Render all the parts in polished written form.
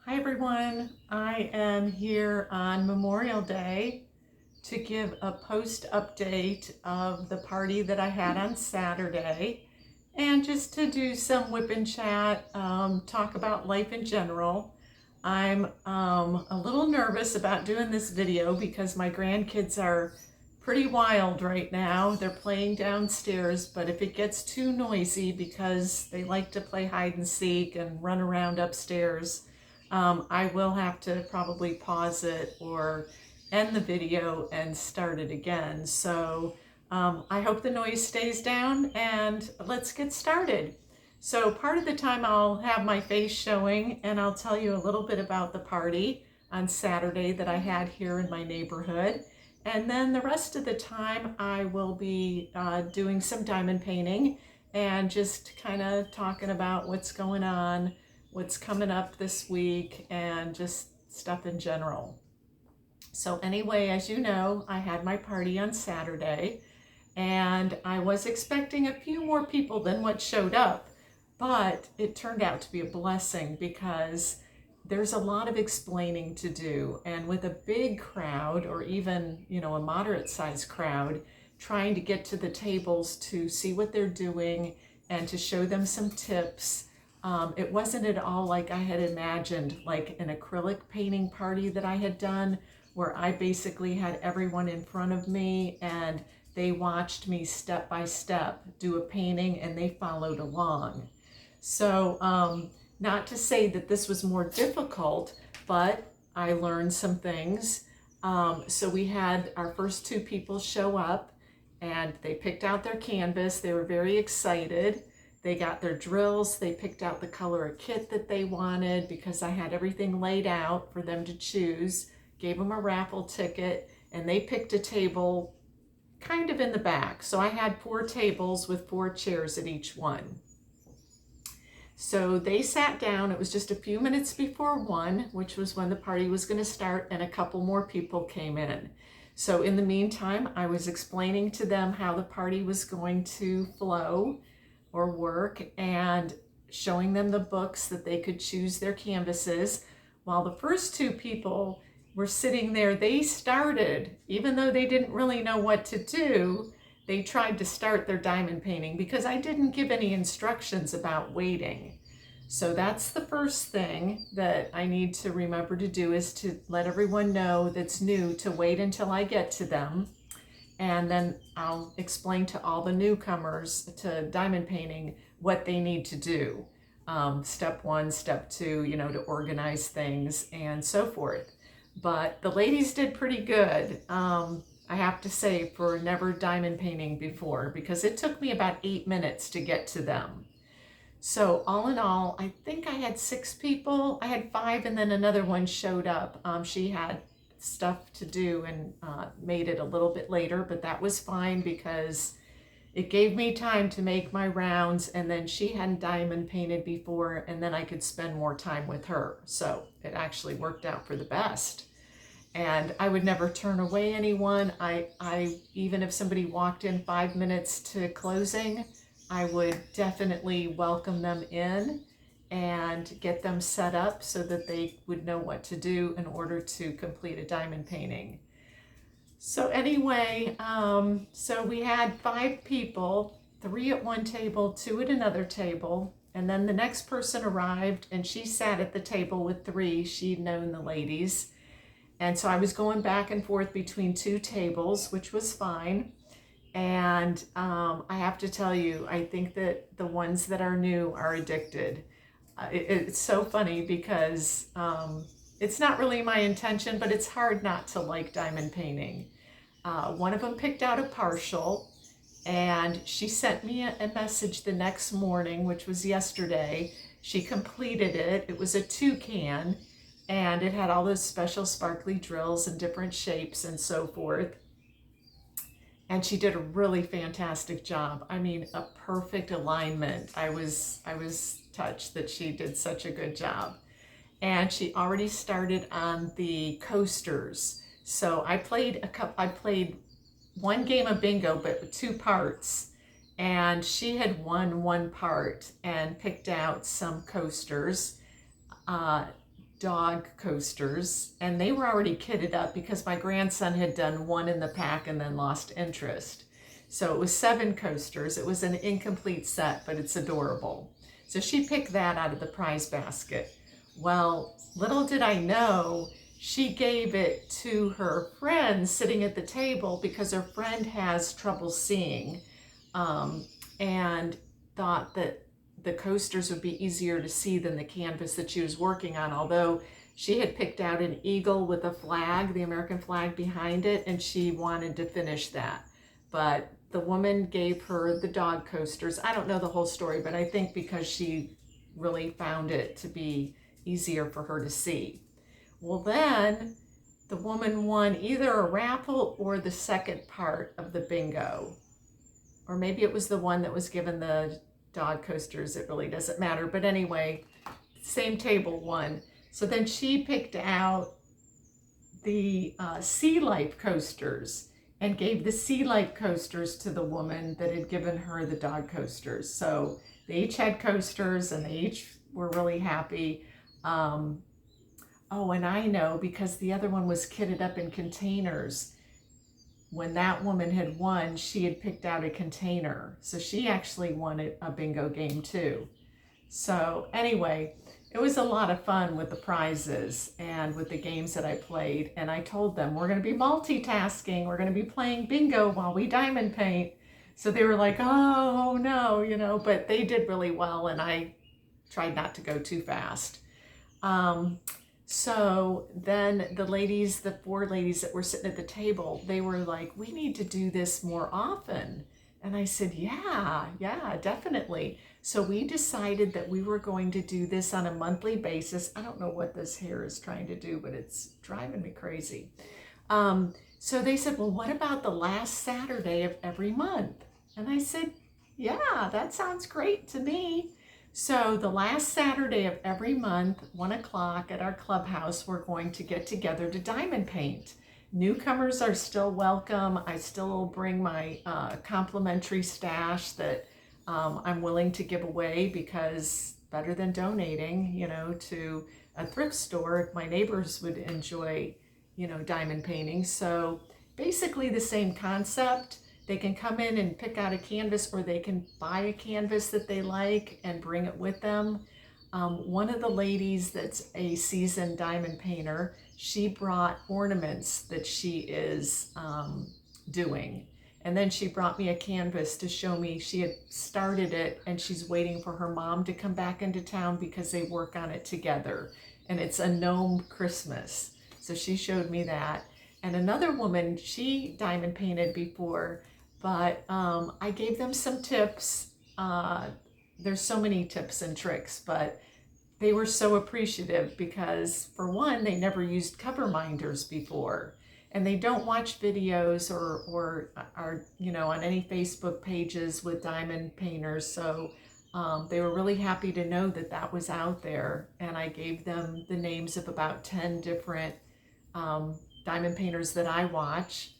Hi everyone, I am here on Memorial Day to give a post update of the party that I had on Saturday and just to do some whip and chat, talk about life in general. I'm a little nervous about doing this video because my grandkids are pretty wild right now. They're playing downstairs, but if it gets too noisy because they like to play hide and seek and run around upstairs, I will have to probably pause it or end the video and start it again. So I hope the noise stays down and let's get started. So part of the time I'll have my face showing and I'll tell you a little bit about the party on Saturday that I had here in my neighborhood. And then the rest of the time I will be doing some diamond painting and just kind of talking about what's going on, what's coming up this week, and just stuff in general. So anyway, as you know, I had my party on Saturday and I was expecting a few more people than what showed up, but it turned out to be a blessing because there's a lot of explaining to do, and with a big crowd or even, a moderate sized crowd, trying to get to the tables to see what they're doing and to show them some tips. It wasn't at all like I had imagined, like an acrylic painting party that I had done, where I basically had everyone in front of me and they watched me step by step do a painting and they followed along. So not to say that this was more difficult, but I learned some things. So we had our first two people show up and they picked out their canvas. They were very excited. They got their drills. They picked out the color of kit that they wanted because I had everything laid out for them to choose. Gave them a raffle ticket and they picked a table kind of in the back. So I had 4 tables with 4 chairs at each one. So they sat down. It was just a few minutes before 1, which was when the party was going to start, and a couple more people came in. So in the meantime, I was explaining to them how the party was going to flow or work and showing them the books that they could choose their canvases. While the first 2 people were sitting there, they started, even though they didn't really know what to do, they tried to start their diamond painting because I didn't give any instructions about waiting. So that's the first thing that I need to remember to do, is to let everyone know that's new to wait until I get to them. And then I'll explain to all the newcomers to diamond painting what they need to do. Step 1, step 2, to organize things and so forth. But the ladies did pretty good, I have to say, for never diamond painting before, because it took me about 8 minutes to get to them. So all in all, I think I had 6 people. I had 5 and then another one showed up. She had stuff to do and made it a little bit later, but that was fine because it gave me time to make my rounds, and then she hadn't diamond painted before, and then I could spend more time with her. So it actually worked out for the best. And I would never turn away anyone. I even if somebody walked in 5 minutes to closing, I would definitely welcome them in and get them set up so that they would know what to do in order to complete a diamond painting. So anyway, so we had 5 people, 3 at one table, 2 at another table, and then the next person arrived and she sat at the table with 3. She'd known the ladies. And so I was going back and forth between 2 tables, which was fine. And I have to tell you, I think that the ones that are new are addicted. It's so funny because it's not really my intention, but it's hard not to like diamond painting. One of them picked out a partial, and she sent me a message the next morning, which was yesterday. She completed it. It was a toucan. And it had all those special sparkly drills and different shapes and so forth. And she did a really fantastic job. I mean, a perfect alignment. I was touched that she did such a good job. And she already started on the coasters. So I played 1 game of bingo, but with 2 parts. And she had won 1 part and picked out some coasters. dog coasters, and they were already kitted up because my grandson had done one in the pack and then lost interest. So it was 7 coasters. It was an incomplete set, but it's adorable. So she picked that out of the prize basket. Well, little did I know, she gave it to her friend sitting at the table because her friend has trouble seeing, and thought that the coasters would be easier to see than the canvas that she was working on, although she had picked out an eagle with a flag, the American flag behind it, and she wanted to finish that. But the woman gave her the dog coasters. I don't know the whole story, but I think because she really found it to be easier for her to see. Well, then the woman won either a raffle or the second part of the bingo. Or maybe it was the one that was given the dog coasters. It really doesn't matter. But anyway, same table won. So then she picked out the sea life coasters and gave the sea life coasters to the woman that had given her the dog coasters. So they each had coasters and they each were really happy. Oh, and I know because the other one was kitted up in containers. When that woman had won, she had picked out a container. So she actually won a bingo game too. So anyway, it was a lot of fun with the prizes and with the games that I played. And I told them, we're going to be multitasking. We're going to be playing bingo while we diamond paint. So they were like, oh no, but they did really well. And I tried not to go too fast. So then the 4 ladies that were sitting at the table, they were like, we need to do this more often. And I said, yeah, definitely. So we decided that we were going to do this on a monthly basis. I don't know what this hair is trying to do, but it's driving me crazy. So they said, well, what about the last Saturday of every month? And I said, yeah, that sounds great to me. So the last Saturday of every month, 1 o'clock at our clubhouse, we're going to get together to diamond paint. Newcomers are still welcome. I still bring my complimentary stash that I'm willing to give away, because better than donating, to a thrift store. My neighbors would enjoy, diamond painting. So basically the same concept. They can come in and pick out a canvas, or they can buy a canvas that they like and bring it with them. One of the ladies that's a seasoned diamond painter, she brought ornaments that she is doing. And then she brought me a canvas to show me she had started it, and she's waiting for her mom to come back into town because they work on it together. And it's a gnome Christmas. So she showed me that. And another woman, she diamond painted before, but I gave them some tips. There's so many tips and tricks, but they were so appreciative because, for one, they never used cover minders before, and they don't watch videos or are, on any Facebook pages with diamond painters. So they were really happy to know that that was out there. And I gave them the names of about 10 different diamond painters that I watch.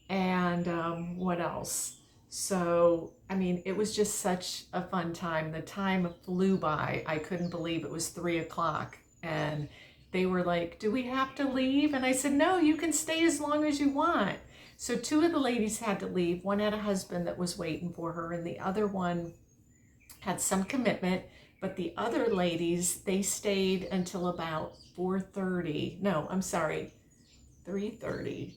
And what else? So, it was just such a fun time. The time flew by. I couldn't believe it was 3 o'clock. And they were like, do we have to leave? And I said, no, you can stay as long as you want. So 2 of the ladies had to leave. One had a husband that was waiting for her, and the other one had some commitment. But the other ladies, they stayed until about 4:30. No, I'm sorry, 3:30.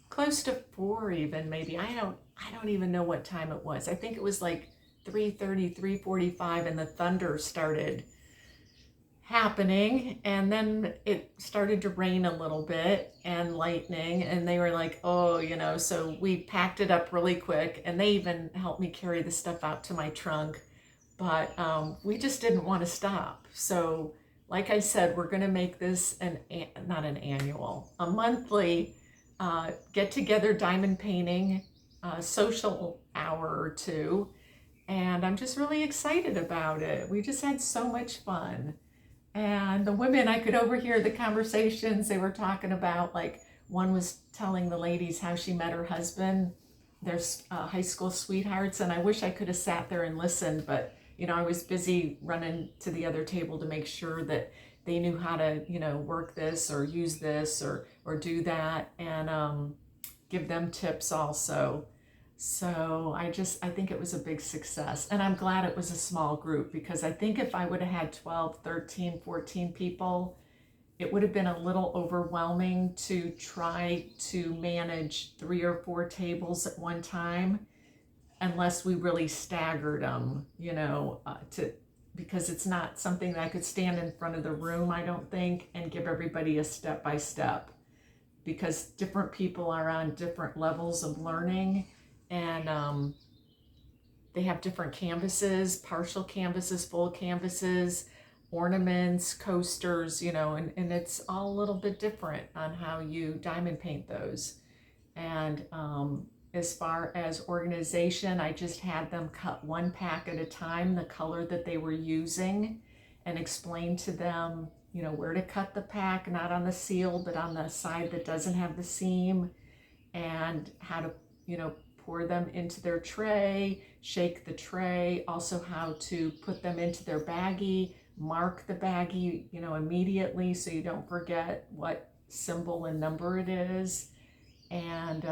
Close to 4 even, maybe. I don't even know what time it was. I think it was like 3:30, 3:45, and the thunder started happening, and then it started to rain a little bit and lightning, and they were like, oh, so we packed it up really quick, and they even helped me carry the stuff out to my trunk. But we just didn't want to stop. So like I said, we're going to make this a monthly get together diamond painting social hour or 2, and I'm just really excited about it. We just had so much fun. And the women, I could overhear the conversations they were talking about. Like, one was telling the ladies how she met her husband. They're high school sweethearts, and I wish I could have sat there and listened, but I was busy running to the other table to make sure that they knew how to, work this or use this or do that, and give them tips also. So I think it was a big success, and I'm glad it was a small group, because I think if I would have had 12, 13, 14 people, it would have been a little overwhelming to try to manage 3 or 4 tables at one time, unless we really staggered them, because it's not something that I could stand in front of the room, I don't think, and give everybody a step by step, because different people are on different levels of learning, and they have different canvases, partial canvases, full canvases, ornaments, coasters, and it's all a little bit different on how you diamond paint those. And as far as organization, I just had them cut one pack at a time, the color that they were using, and explain to them, where to cut the pack, not on the seal, but on the side that doesn't have the seam, and how to, pour them into their tray, shake the tray, also how to put them into their baggie, mark the baggie, immediately so you don't forget what symbol and number it is. And,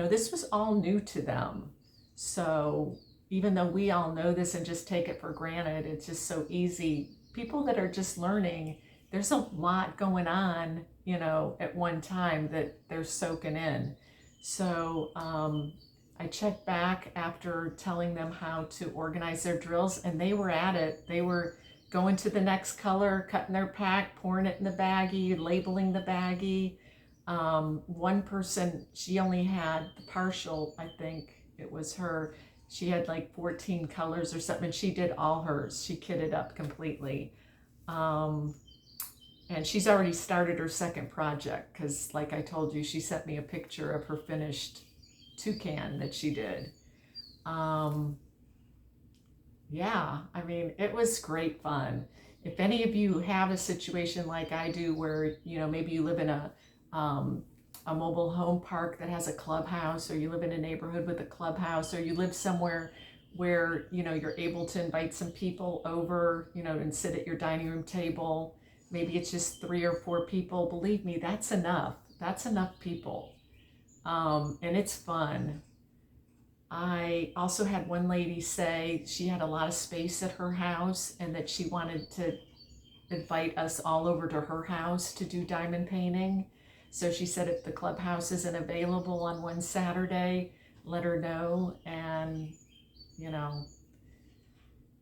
this was all new to them. So even though we all know this and just take it for granted, it's just so easy. People that are just learning, there's a lot going on, at one time that they're soaking in. So I checked back after telling them how to organize their drills, and they were at it. They were going to the next color, cutting their pack, pouring it in the baggie, labeling the baggie. One person, she only had the partial, I think it was her. She had like 14 colors or something, and she did all hers. She kitted up completely. And she's already started her second project, because like I told you, she sent me a picture of her finished toucan that she did. Yeah, I mean, it was great fun. If any of you have a situation like I do where, maybe you live in a mobile home park that has a clubhouse, or you live in a neighborhood with a clubhouse, or you live somewhere where, you're able to invite some people over, and sit at your dining room table. Maybe it's just 3 or 4 people. Believe me, that's enough. That's enough people. And it's fun. I also had one lady say she had a lot of space at her house, and that she wanted to invite us all over to her house to do diamond painting. So she said if the clubhouse isn't available on one Saturday, let her know. And,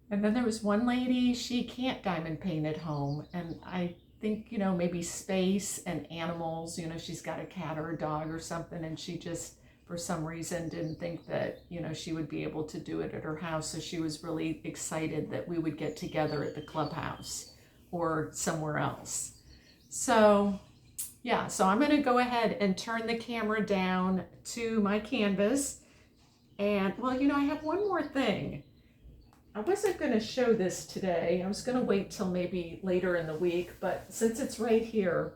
and then there was one lady, she can't diamond paint at home. And I think, maybe space and animals, she's got a cat or a dog or something, and she just, for some reason, didn't think that, she would be able to do it at her house. So she was really excited that we would get together at the clubhouse or somewhere else. So yeah, so I'm going to go ahead and turn the camera down to my canvas. And well, I have one more thing. I wasn't going to show this today. I was going to wait till maybe later in the week, but since it's right here,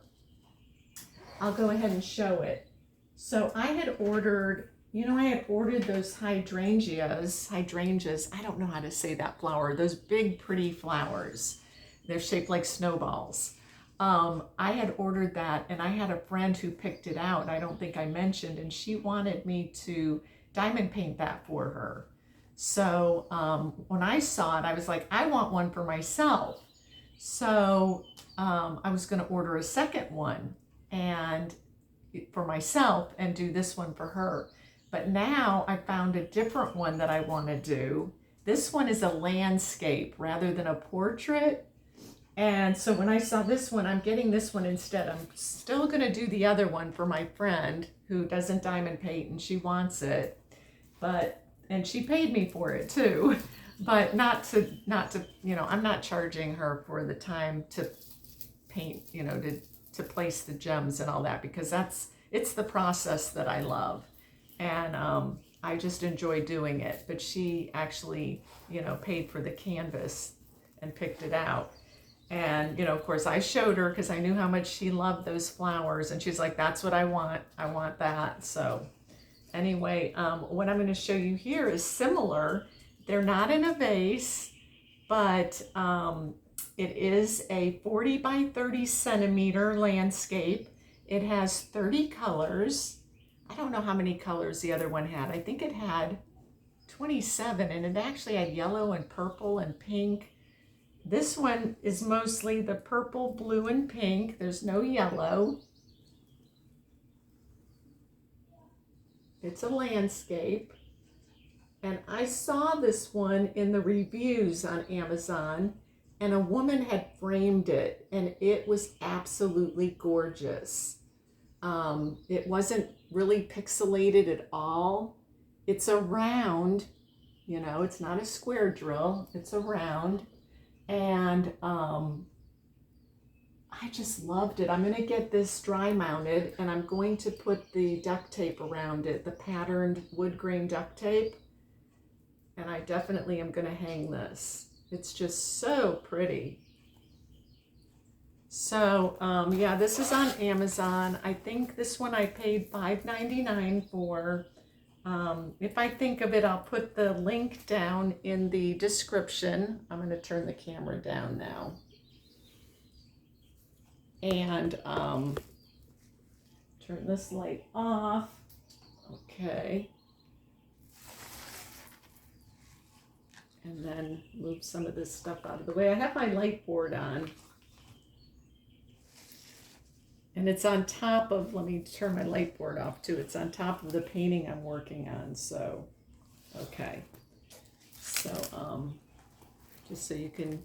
I'll go ahead and show it. So I had ordered, those hydrangeas. I don't know how to say that flower, those big pretty flowers. They're shaped like snowballs. I had ordered that, and I had a friend who picked it out, I don't think I mentioned, and she wanted me to diamond paint that for her. So when I saw it, I was like, I want one for myself. So I was going to order a second one and for myself and do this one for her. But now I found a different one that I want to do. This one is a landscape rather than a portrait. And so when I saw this one, I'm getting this one instead. I'm still going to do the other one for my friend who doesn't diamond paint, and she wants it. And she paid me for it too, but not to, I'm not charging her for the time to paint, to place the gems and all that, because it's the process that I love. And I just enjoy doing it. But she actually, paid for the canvas and picked it out. And, of course, I showed her because I knew how much she loved those flowers. And she's like, that's what I want. I want that. So anyway, what I'm going to show you here is similar. They're not in a vase, but It is a 40 by 30 centimeter landscape. It has 30 colors. I don't know how many colors the other one had. I think it had 27, and it actually had yellow and purple and pink. This one is mostly the purple, blue, and pink. There's no yellow. It's a landscape. And I saw this one in the reviews on Amazon, and a woman had framed it, and it was absolutely gorgeous. It wasn't really pixelated at all. It's a round, you know, it's not a square drill, it's a round. And I just loved it. I'm going to get this dry mounted, and I'm going to put the duct tape around it, the patterned wood grain duct tape. And I definitely am going to hang this. It's just so pretty. So yeah, this is on Amazon. I think this one I paid $5.99 for. If I think of it, I'll put the link down in the description. I'm going to turn the camera down now. And turn this light off. Okay. And then move some of this stuff out of the way. I have my light board on. And it's on top of, let me turn my light board off too. It's on top of the painting I'm working on. So, okay. So, just so you can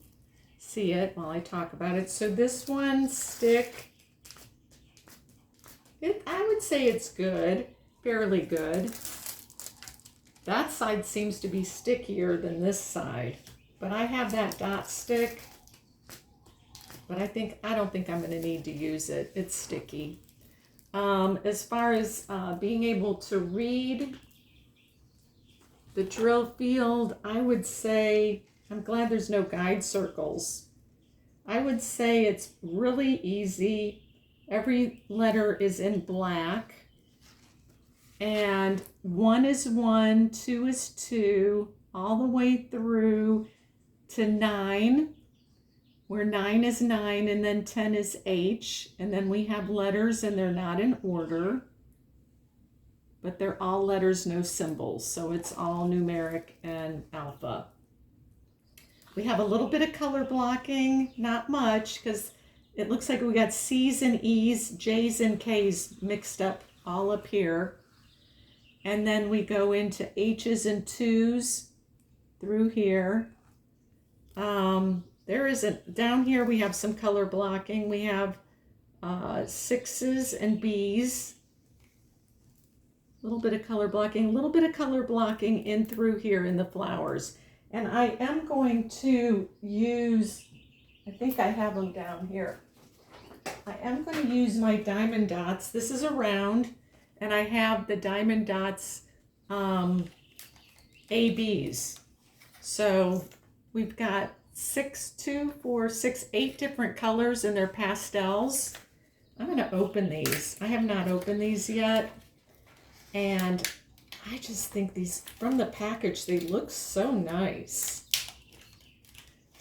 see it while I talk about it. So this one stick, I would say it's good, fairly good. That side seems to be stickier than this side, but I have that dot stick, but I don't think I'm going to need to use it. It's sticky. As far as being able to read the drill field, I would say, I'm glad there's no guide circles. I would say it's really easy. Every letter is in black. And 1 is 1, 2 is 2, all the way through to 9, where 9 is 9, and then 10 is H. And then we have letters, and they're not in order, but they're all letters, no symbols. So it's all numeric and alpha. We have a little bit of color blocking, not much, because it looks like we got C's and E's, J's and K's mixed up all up here. And then we go into H's and 2's through here. There isn't, down here we have some color blocking. We have 6's and B's. A little bit of color blocking, in through here in the flowers. And I am going to use, I think I have them down here. I am going to use my diamond dots. This is a round. And I have the diamond dots ABs. So we've got 8 different colors, and they're pastels. I'm going to open these. I have not opened these yet. And I just think these, from the package, they look so nice.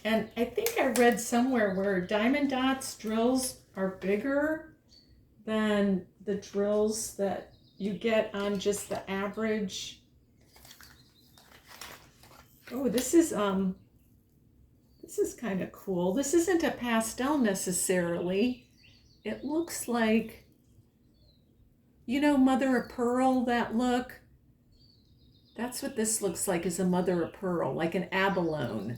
And I think I read somewhere where diamond dots drills are bigger than the drills that you get on just the average. Oh, this is kind of cool. This isn't a pastel necessarily. It looks like, you know, mother of pearl, that look. That's what this looks like, is a mother of pearl, like an abalone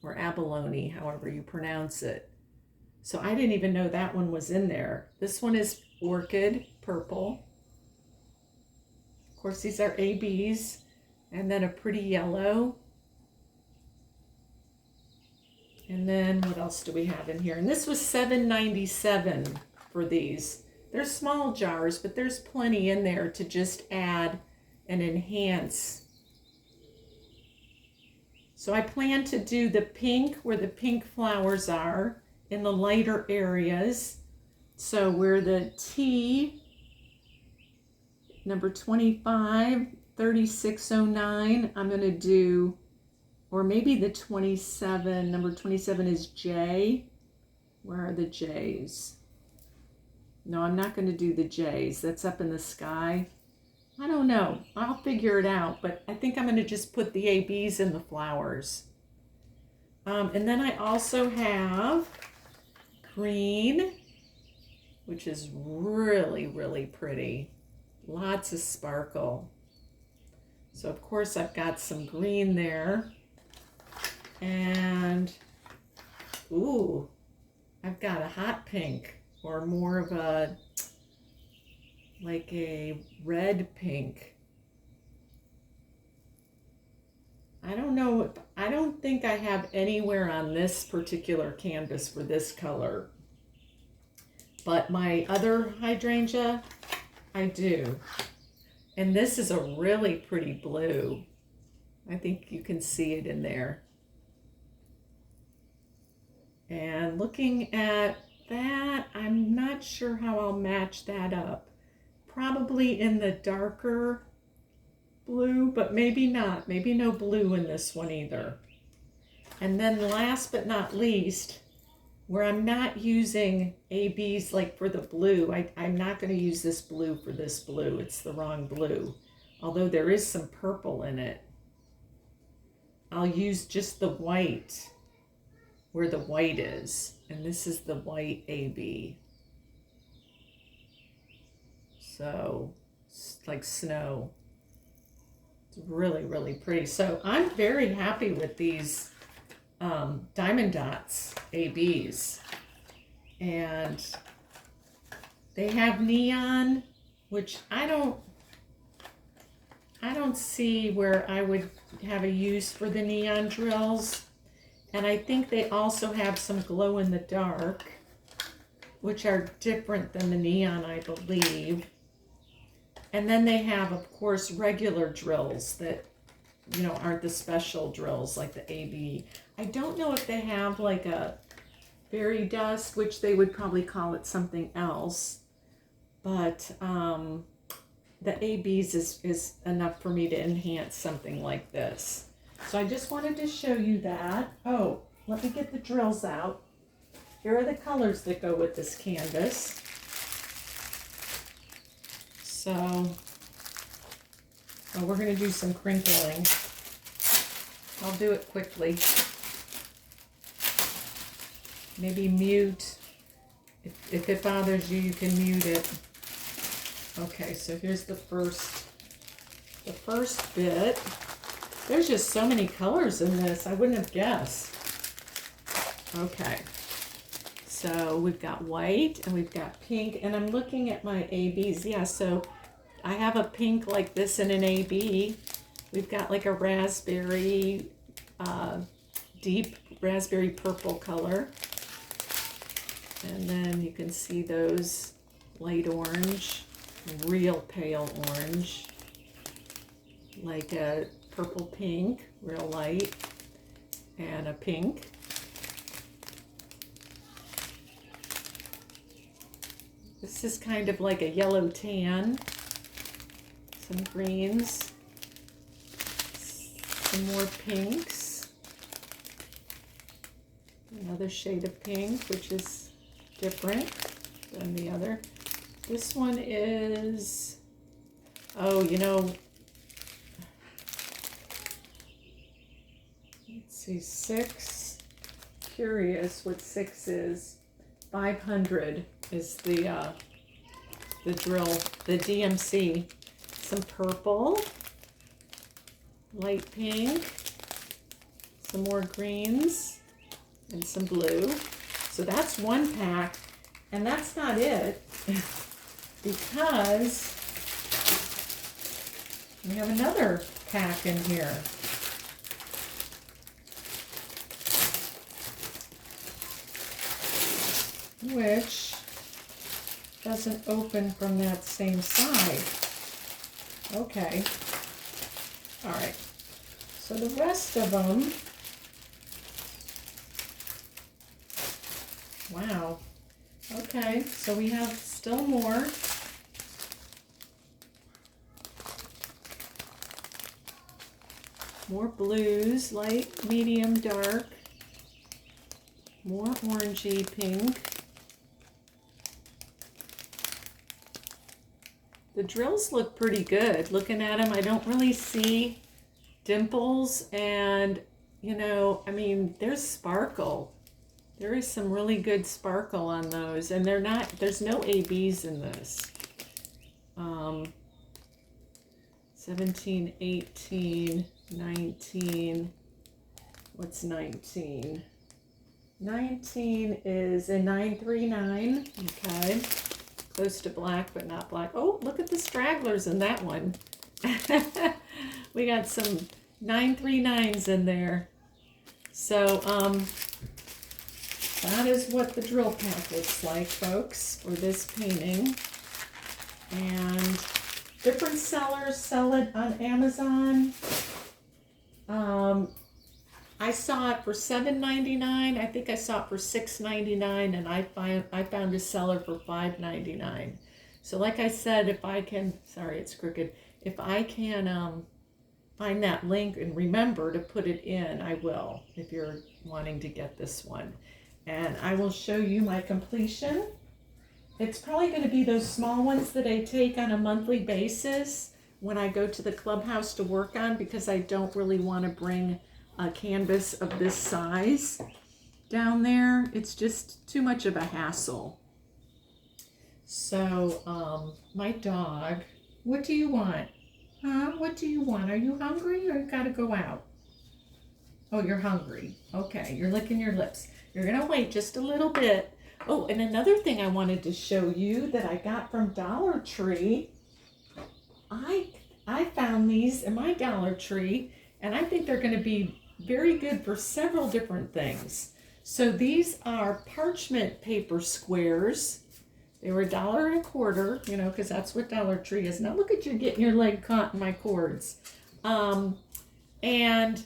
or abalone, however you pronounce it. So I didn't even know that one was in there. This one is orchid purple. Of course, these are ABs, and then a pretty yellow. And then what else do we have in here? And this was $7.97 for these. They're small jars, but there's plenty in there to just add and enhance. So I plan to do the pink where the pink flowers are in the lighter areas. So where the T, number 25, 3609, I'm going to do or maybe the 27, number 27 is J. Where are the J's? No, I'm not going to do the J's. That's up in the sky. I don't know. I'll figure it out, but I think I'm going to just put the ABs in the flowers. And then I also have green, which is really, really pretty. Lots of sparkle. So of course I've got some green there. And, ooh, I've got a hot pink, or more of a, like a red pink. I don't know, I don't think I have anywhere on this particular canvas for this color. But my other hydrangea, I do. And this is a really pretty blue. I think you can see it in there. And looking at that, I'm not sure how I'll match that up. Probably in the darker blue, but maybe not. Maybe no blue in this one either. And then last but not least, where I'm not using ABs like for the blue, I'm not going to use this blue for this blue. It's the wrong blue. Although there is some purple in it. I'll use just the white where the white is. And this is the white AB. So, it's like snow. It's really, really pretty. So I'm very happy with these Diamond Dots ABs. And they have neon, which I don't see where I would have a use for the neon drills. And I think they also have some glow in the dark, which are different than the neon, I believe. And then they have, of course, regular drills that, you know, aren't the special drills like the AB. I don't know if they have like a fairy dust, which they would probably call it something else. But the ABs is enough for me to enhance something like this. So I just wanted to show you that. Oh, let me get the drills out. Here are the colors that go with this canvas. So we're going to do some crinkling. I'll do it quickly. Maybe mute. If it bothers you, you can mute it. Okay, so here's the first bit. There's just so many colors in this, I wouldn't have guessed. Okay, so we've got white and we've got pink, and I'm looking at my ABs. Yeah, so I have a pink like this in an AB. We've got like a raspberry, deep raspberry purple color. And then you can see those light orange, real pale orange, like a purple pink, real light, and a pink. This is kind of like a yellow tan, some greens, some more pinks, another shade of pink, which is different than the other. This one is, oh, you know, let's see, 6. Curious what 6 is. 500 is the drill, the DMC. Some purple, light pink, some more greens, and some blue. So that's one pack, and that's not it, because we have another pack in here. Which doesn't open from that same side. Okay. All right. So the rest of them, wow. Okay, so we have still more. More blues, light, medium, dark. More orangey pink. The drills look pretty good. Looking at them, I don't really see dimples, and you know, I mean, there's sparkle. There is some really good sparkle on those, and they're not, there's no ABs in this. 17, 18, 19, what's 19? 19 is a 939, okay. Close to black, but not black. Oh, look at the stragglers in that one. We got some 939s in there. So, that is what the drill pack looks like, folks, for this painting. And different sellers sell it on Amazon. I saw it for $7.99. I think I saw it for $6.99, and I found a seller for $5.99. So like I said, if I can, sorry, it's crooked. If I can find that link and remember to put it in, I will, if you're wanting to get this one. And I will show you my completion. It's probably going to be those small ones that I take on a monthly basis when I go to the clubhouse to work on, because I don't really want to bring a canvas of this size down there. It's just too much of a hassle. So, my dog, what do you want? Huh? What do you want? Are you hungry, or you gotta go out? Oh, you're hungry. Okay, you're licking your lips. You're gonna wait just a little bit. Oh, and another thing I wanted to show you that I got from Dollar Tree. I found these in my Dollar Tree, and I think they're gonna be very good for several different things. So these are parchment paper squares. They were $1.25, you know, because that's what Dollar Tree is. Now look at you getting your leg caught in my cords. And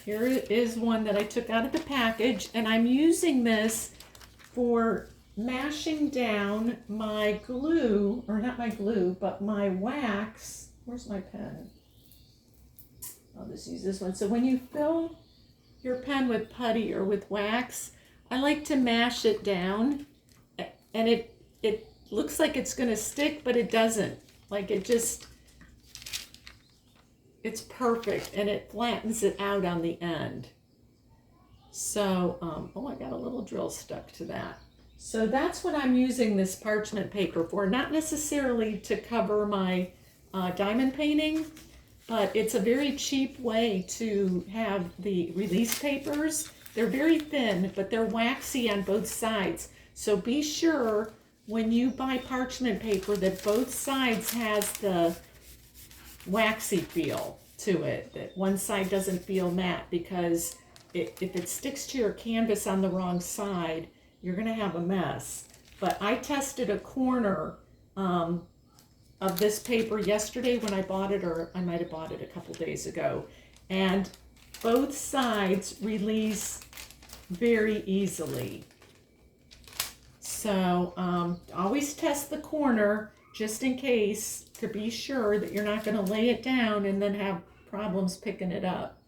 here is one that I took out of the package, and I'm using this for mashing down my glue, or not my glue, but my wax. Where's my pen? I'll just use this one. So when you fill your pen with putty or with wax, I like to mash it down, and it looks like it's going to stick, but it doesn't. Like it's perfect, and it flattens it out on the end. So, oh, I got a little drill stuck to that. So that's what I'm using this parchment paper for, not necessarily to cover my diamond painting, but it's a very cheap way to have the release papers. They're very thin, but they're waxy on both sides. So be sure when you buy parchment paper that both sides has the waxy feel to it, that one side doesn't feel matte, because if it sticks to your canvas on the wrong side, you're going to have a mess. But I tested a corner of this paper yesterday when I bought it, or I might have bought it a couple days ago, and both sides release very easily. So always test the corner just in case, to be sure that you're not going to lay it down and then have problems picking it up.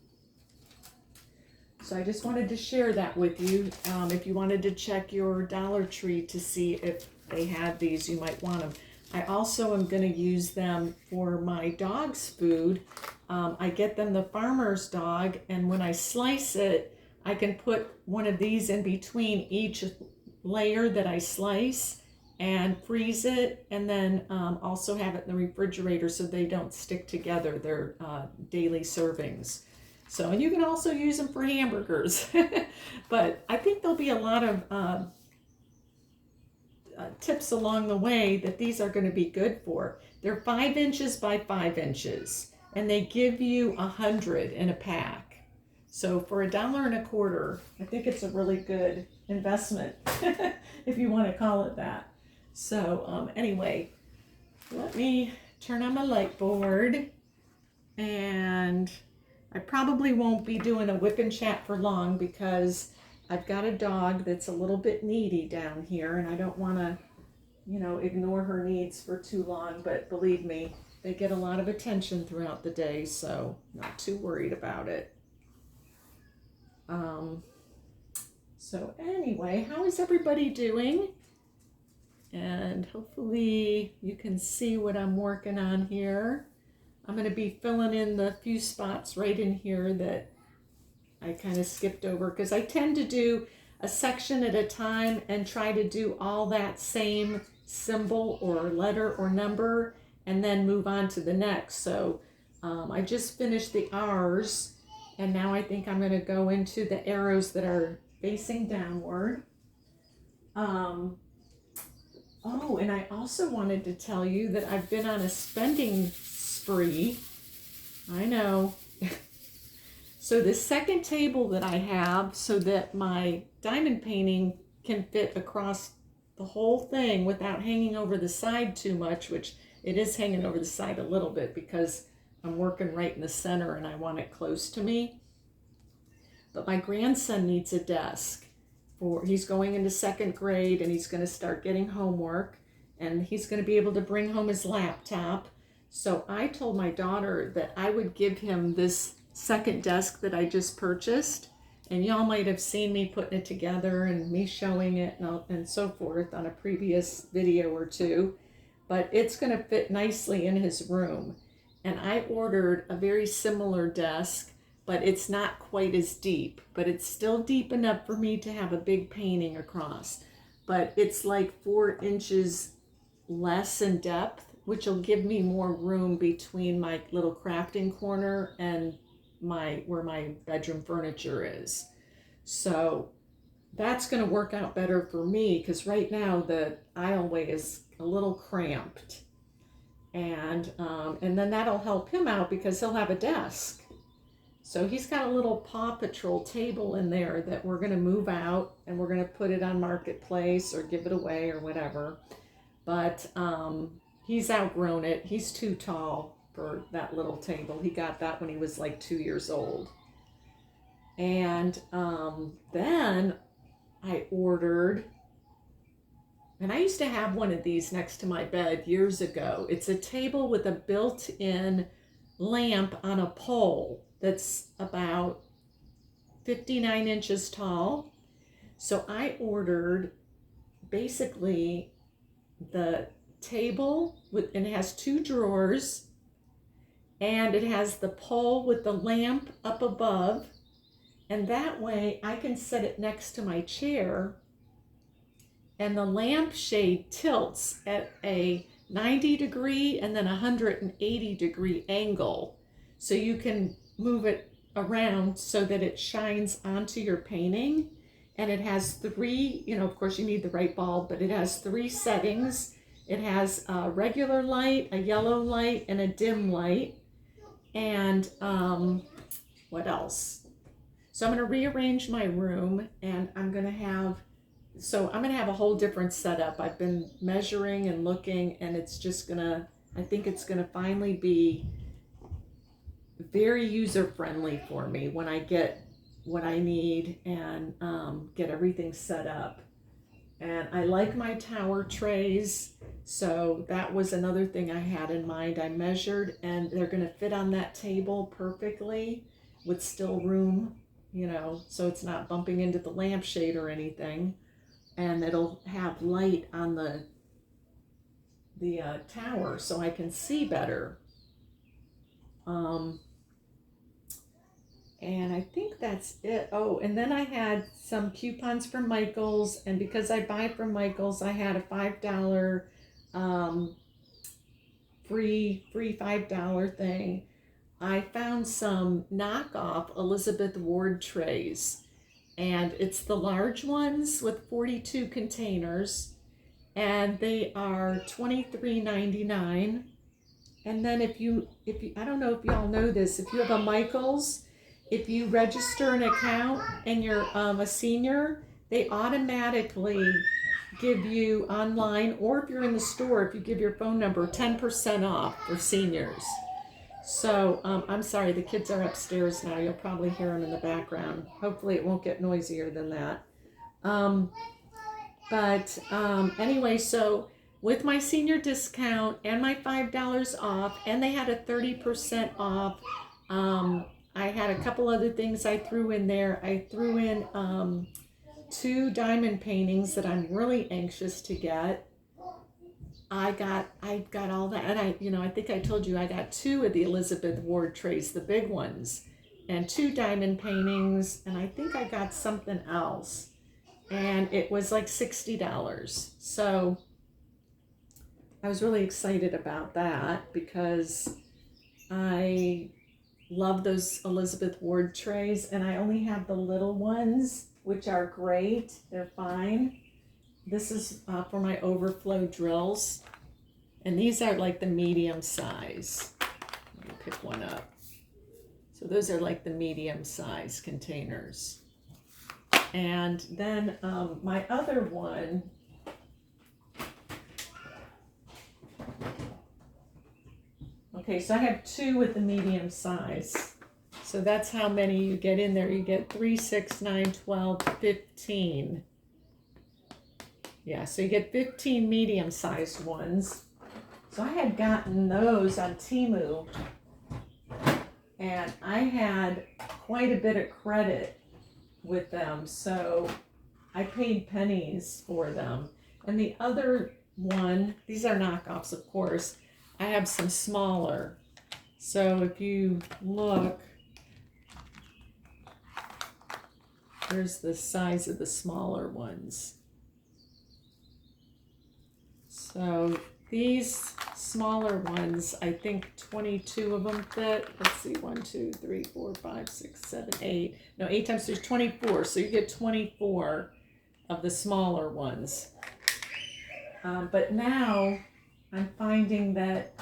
So I just wanted to share that with you. If you wanted to check your Dollar Tree to see if they had these, you might want them. I also am going to use them for my dog's food. I get them the farmer's dog, and when I slice it, I can put one of these in between each layer that I slice and freeze it, and then also have it in the refrigerator so they don't stick together. They're daily servings. So, and you can also use them for hamburgers. But I think there'll be a lot of tips along the way that these are going to be good for. They're 5 inches by 5 inches, and they give you 100 in a pack. So for $1.25, I think it's a really good investment, if you want to call it that. So anyway, let me turn on my light board, and I probably won't be doing a whip and chat for long, because I've got a dog that's a little bit needy down here, and I don't want to, you know, ignore her needs for too long. But believe me, they get a lot of attention throughout the day, so not too worried about it. So anyway, how is everybody doing? And hopefully you can see what I'm working on here. I'm going to be filling in the few spots right in here that I kind of skipped over, because I tend to do a section at a time and try to do all that same symbol or letter or number and then move on to the next. So I just finished the R's, and now I think I'm going to go into the arrows that are facing downward. Oh, and I also wanted to tell you that I've been on a spending spree. I know. So the second table that I have, so that my diamond painting can fit across the whole thing without hanging over the side too much, which it is hanging over the side a little bit because I'm working right in the center and I want it close to me. But my grandson needs a desk. He's going into second grade and he's going to start getting homework, and he's going to be able to bring home his laptop. So I told my daughter that I would give him this second desk that I just purchased, and y'all might have seen me putting it together and me showing it and so forth on a previous video or two, but it's going to fit nicely in his room. And I ordered a very similar desk, but it's not quite as deep, but it's still deep enough for me to have a big painting across. But it's like 4 inches less in depth, which will give me more room between my little crafting corner and where my bedroom furniture is. So that's going to work out better for me, because right now the aisleway is a little cramped. And then that'll help him out because he'll have a desk. So he's got a little Paw Patrol table in there that we're going to move out, and we're going to put it on Marketplace or give it away or whatever. But he's outgrown it. He's too tall for that little table. He got that when he was like 2 years old. And then I ordered, and I used to have one of these next to my bed years ago. It's a table with a built-in lamp on a pole that's about 59 inches tall. So I ordered basically the table and it has 2 drawers, and it has the pole with the lamp up above, and that way I can set it next to my chair, and the lamp shade tilts at a 90 degree and then 180 degree angle, so you can move it around so that it shines onto your painting. And it has 3, of course you need the right bulb, but it has 3 settings. It has a regular light, a yellow light, and a dim light. And what else? So I'm going to rearrange my room, and I'm going to have a whole different setup. I've been measuring and looking, and it's just I think it's going to finally be very user-friendly for me when I get what I need and get everything set up. And I like my tower trays, so that was another thing I had in mind. I measured, and they're going to fit on that table perfectly with still room, so it's not bumping into the lampshade or anything. And it'll have light on the tower so I can see better. And I think that's it. Oh, and then I had some coupons from Michael's, and because I buy from Michael's, I had a $5 free $5 thing. I found some knockoff Elizabeth Ward trays, and it's the large ones with 42 containers, and they are $23.99. And then if you I don't know if y'all know this, if you have a Michael's, if you register an account and you're a senior, they automatically give you online, or if you're in the store, if you give your phone number, 10% off for seniors. So I'm sorry, the kids are upstairs now. You'll probably hear them in the background. Hopefully it won't get noisier than that. Anyway, so with my senior discount and my $5 off, and they had a 30% off. I had a couple other things I threw in there. I threw in 2 diamond paintings that I'm really anxious to get. I got all that, and I think I told you I got 2 of the Elizabeth Ward trays, the big ones, and 2 diamond paintings, and I think I got something else, and it was like $60. So I was really excited about that because I love those Elizabeth Ward trays, and I only have the little ones, which are great. They're fine. This is for my overflow drills, and these are like the medium size. Let me pick one up. So those are like the medium size containers. And then my other one, okay, so I have 2 with the medium size. So that's how many you get in there. You get 3, 6, 9, 12, 15. Yeah, so you get 15 medium-sized ones. So I had gotten those on Temu, and I had quite a bit of credit with them, so I paid pennies for them. And the other one, these are knockoffs, of course, I have some smaller. So if you look, there's the size of the smaller ones. So these smaller ones, I think 22 of them fit. Let's see, 1, 2, 3, 4, 5, 6, 7, 8. No, 8 times 3 is 24. So you get 24 of the smaller ones. But now I'm finding that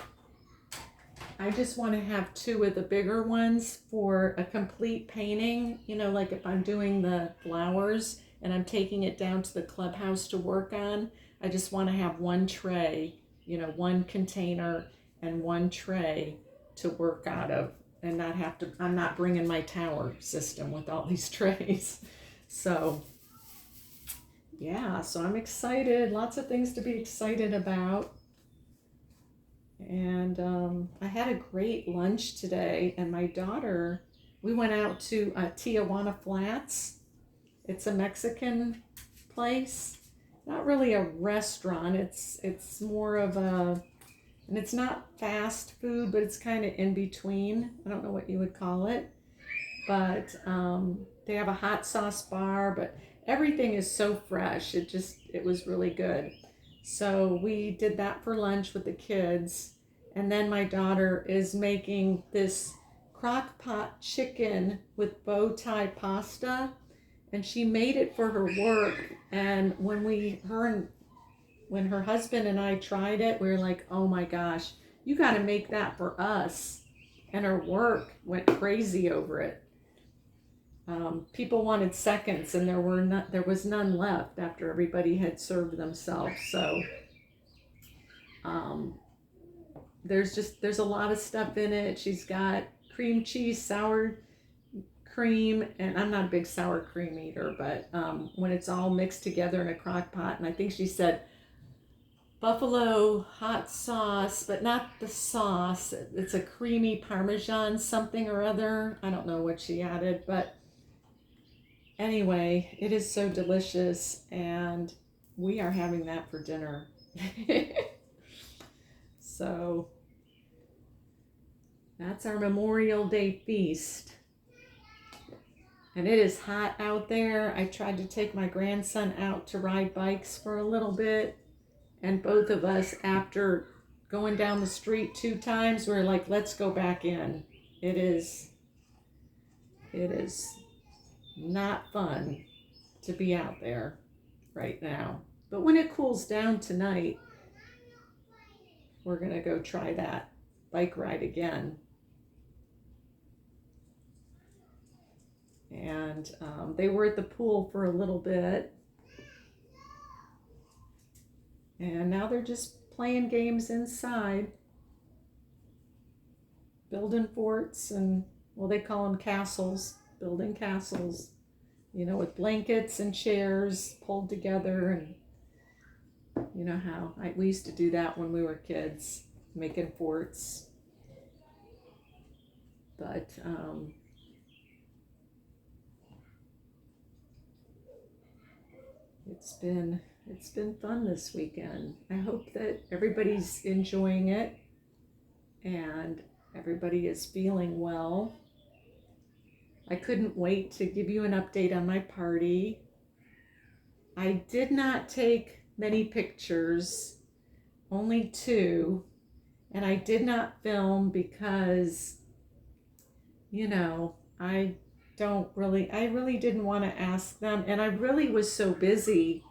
I just want to have 2 of the bigger ones for a complete painting. You know, like if I'm doing the flowers and I'm taking it down to the clubhouse to work on, I just want to have 1 tray, 1 container and 1 tray to work out of, and not have to, I'm not bringing my tower system with all these trays. So yeah, so I'm excited, lots of things to be excited about. And I had a great lunch today, and my daughter, we went out to Tijuana Flats. It's a Mexican place. Not really a restaurant, it's more of a, and it's not fast food, but it's kind of in between. I don't know what you would call it, but they have a hot sauce bar, but everything is so fresh. It was really good. So we did that for lunch with the kids, and then my daughter is making this crock pot chicken with bow tie pasta, and she made it for her work. And when her husband and I tried it, we were like, oh my gosh, you got to make that for us. And her work went crazy over it. People wanted seconds, and there was none left after everybody had served themselves. So there's a lot of stuff in it. She's got cream cheese, sour cream, and I'm not a big sour cream eater, but when it's all mixed together in a crock pot, and I think she said buffalo hot sauce, but not the sauce. It's a creamy Parmesan something or other. I don't know what she added, but anyway, it is so delicious, and we are having that for dinner. So that's our Memorial Day feast. And it is hot out there. I tried to take my grandson out to ride bikes for a little bit, and both of us, after going down the street 2 times, we're like, let's go back in. It is not fun to be out there right now. But when it cools down tonight, we're gonna go try that bike ride again. And they were at the pool for a little bit, and now they're just playing games inside, building forts, and well, they call them castles, building castles, with blankets and chairs pulled together, and You know how we used to do that when we were kids, making forts. But it's been fun this weekend. I hope that everybody's enjoying it and everybody is feeling well. I couldn't wait to give you an update on my party. I did not take many pictures, only 2, and I did not film because, I really didn't want to ask them, and I really was so busy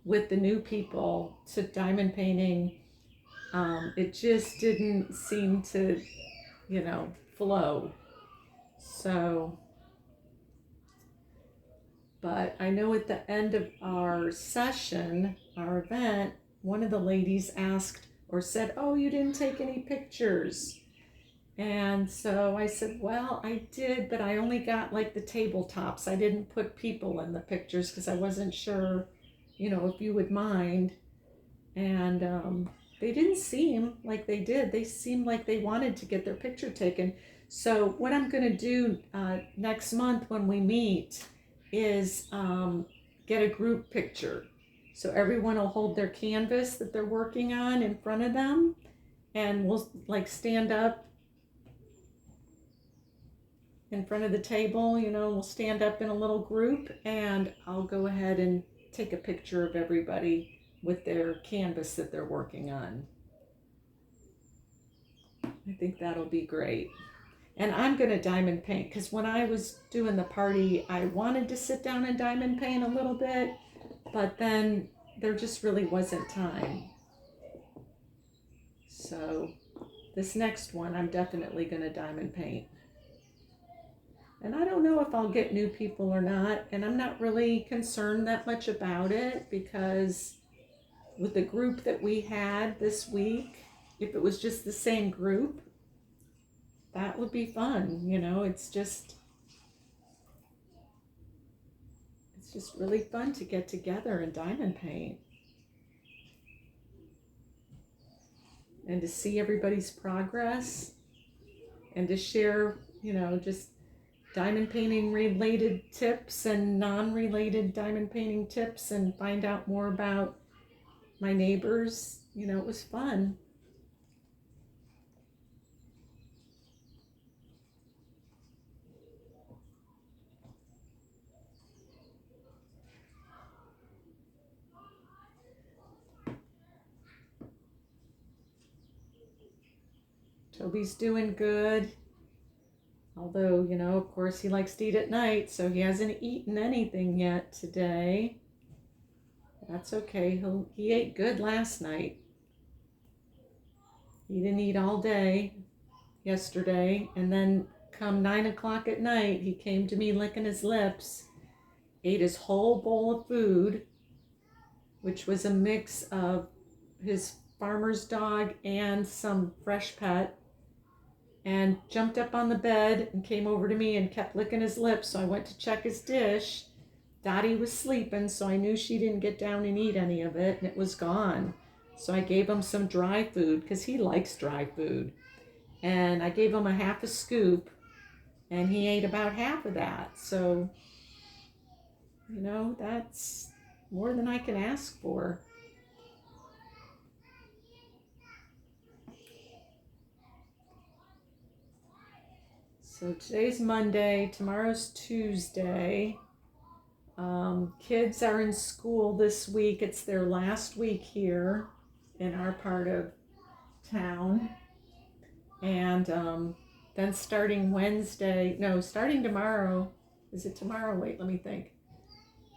with the new people to diamond painting. It just didn't seem to, flow. So, but I know at the end of our session, our event, one of the ladies asked or said, "Oh, you didn't take any pictures." And so I said, "Well, I did, but I only got like the tabletops. I didn't put people in the pictures because I wasn't sure, if you would mind." And they didn't seem like they did. They seemed like they wanted to get their picture taken. So what I'm going to do next month when we meet is get a group picture. So everyone will hold their canvas that they're working on in front of them, and we'll like stand up in front of the table, we'll stand up in a little group, and I'll go ahead and take a picture of everybody with their canvas that they're working on. I think that'll be great. And I'm going to diamond paint because when I was doing the party, I wanted to sit down and diamond paint a little bit, but then there just really wasn't time. So this next one, I'm definitely going to diamond paint. And I don't know if I'll get new people or not, and I'm not really concerned that much about it because with the group that we had this week, if it was just the same group, that would be fun. It's just really fun to get together and diamond paint and to see everybody's progress and to share, just diamond painting related tips and non-related diamond painting tips and find out more about my neighbors. It was fun. Toby's doing good. Although, of course, he likes to eat at night, so he hasn't eaten anything yet today. That's okay. He ate good last night. He didn't eat all day yesterday, and then come 9 o'clock at night, he came to me licking his lips, ate his whole bowl of food, which was a mix of his farmer's dog and some fresh pet, and jumped up on the bed and came over to me and kept licking his lips. So I went to check his dish. Dottie was sleeping, so I knew she didn't get down and eat any of it, and it was gone. So I gave him some dry food because he likes dry food. And I gave him a half a scoop, and he ate about half of that. So, that's more than I can ask for. So today's Monday, tomorrow's Tuesday. Kids are in school this week. It's their last week here in our part of town. And then starting tomorrow. Is it tomorrow? Wait, let me think.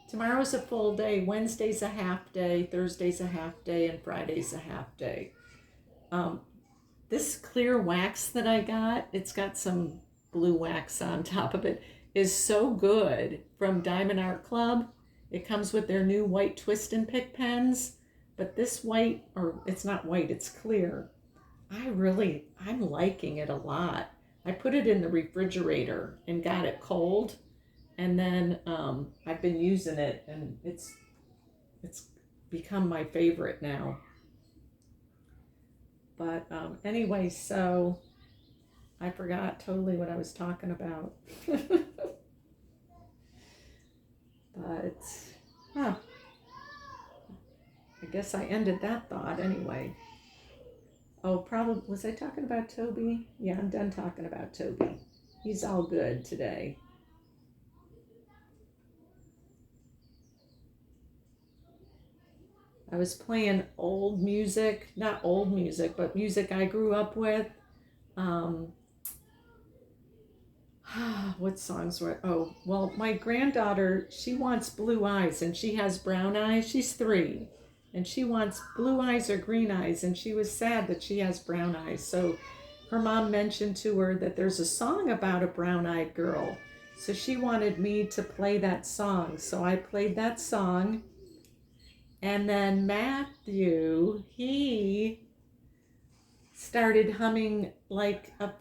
Tomorrow's a full day. Wednesday's a half day. Thursday's a half day. And Friday's a half day. This clear wax that I got, it's got some blue wax on top of it, is so good from Diamond Art Club. It comes with their new white twist and pick pens, but this white, or it's not white, it's clear. I'm liking it a lot. I put it in the refrigerator and got it cold, and then I've been using it, and it's become my favorite now. But anyway, so I forgot totally what I was talking about. But, huh. I guess I ended that thought anyway. Oh, probably, was I talking about Toby? Yeah, I'm done talking about Toby. He's all good today. I was playing old music, not old music, but music I grew up with. What songs were, oh, well, my granddaughter, she wants blue eyes and she has brown eyes. She's 3 and she wants blue eyes or green eyes, and she was sad that she has brown eyes. So her mom mentioned to her that there's a song about a brown-eyed girl. So she wanted me to play that song. So I played that song. And then Matthew, he started humming like a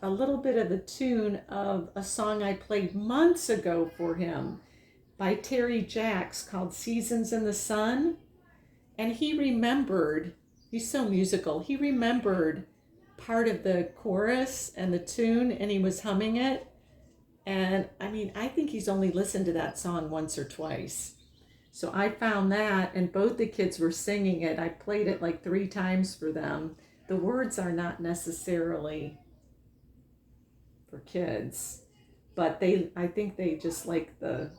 little bit of the tune of a song I played months ago for him by Terry Jacks called Seasons in the Sun. And he remembered, he's so musical, he remembered part of the chorus and the tune, and he was humming it. And I mean, I think he's only listened to that song once or twice. So I found that, and both the kids were singing it. I played it like 3 times for them. The words are not necessarily for kids, but I think they just like the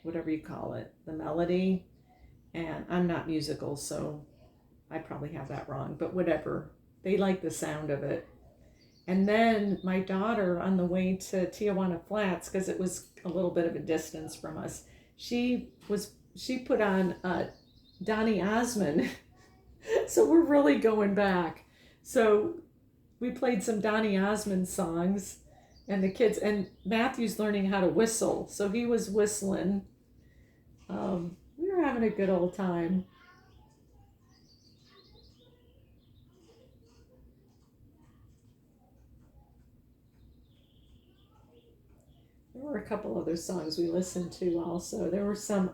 whatever you call it, the melody. And I'm not musical, so I probably have that wrong, but whatever. They like the sound of it. And then my daughter, on the way to Tijuana Flats, because it was a little bit of a distance from us, she put on Donny Osmond. So we're really going back. So we played some Donny Osmond songs, and the kids, and Matthew's learning how to whistle, so he was whistling. We were having a good old time. There were a couple other songs we listened to also. There were some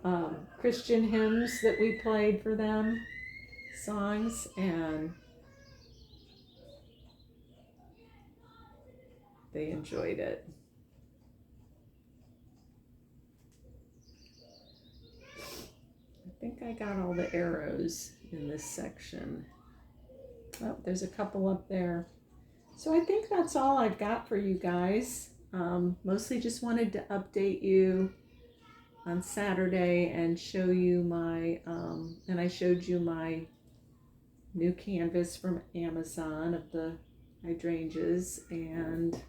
Christian hymns that we played for them, songs, and they enjoyed it. I think I got all the arrows in this section. Oh, there's a couple up there. So I think that's all I've got for you guys. Mostly just wanted to update you on Saturday and show you my, and I showed you my new canvas from Amazon of the hydrangeas, and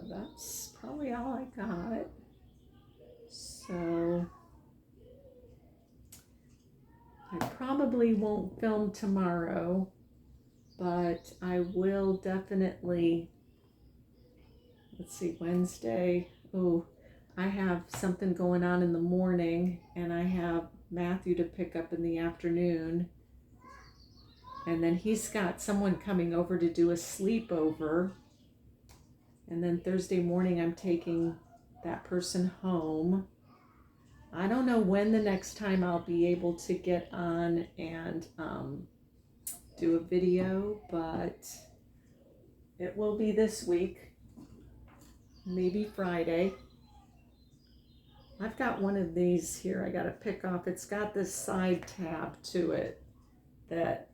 that's probably all I got. So I probably won't film tomorrow, but I will definitely, let's see, Wednesday. Oh, I have something going on in the morning, and I have Matthew to pick up in the afternoon. And then he's got someone coming over to do a sleepover. And then Thursday morning, I'm taking that person home. I don't know when the next time I'll be able to get on and do a video, but it will be this week. Maybe Friday. I've got one of these here I gotta pick off. It's got this side tab to it that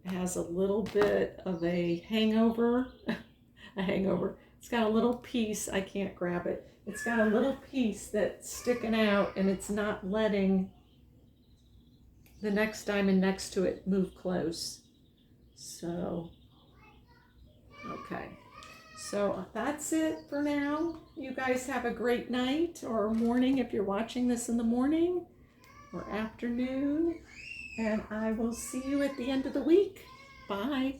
has a little bit of a hangover. It's got a little piece, I can't grab it. It's got a little piece that's sticking out, and it's not letting the next diamond next to it move close. So, okay. So that's it for now. You guys have a great night or morning if you're watching this in the morning or afternoon. And I will see you at the end of the week. Bye.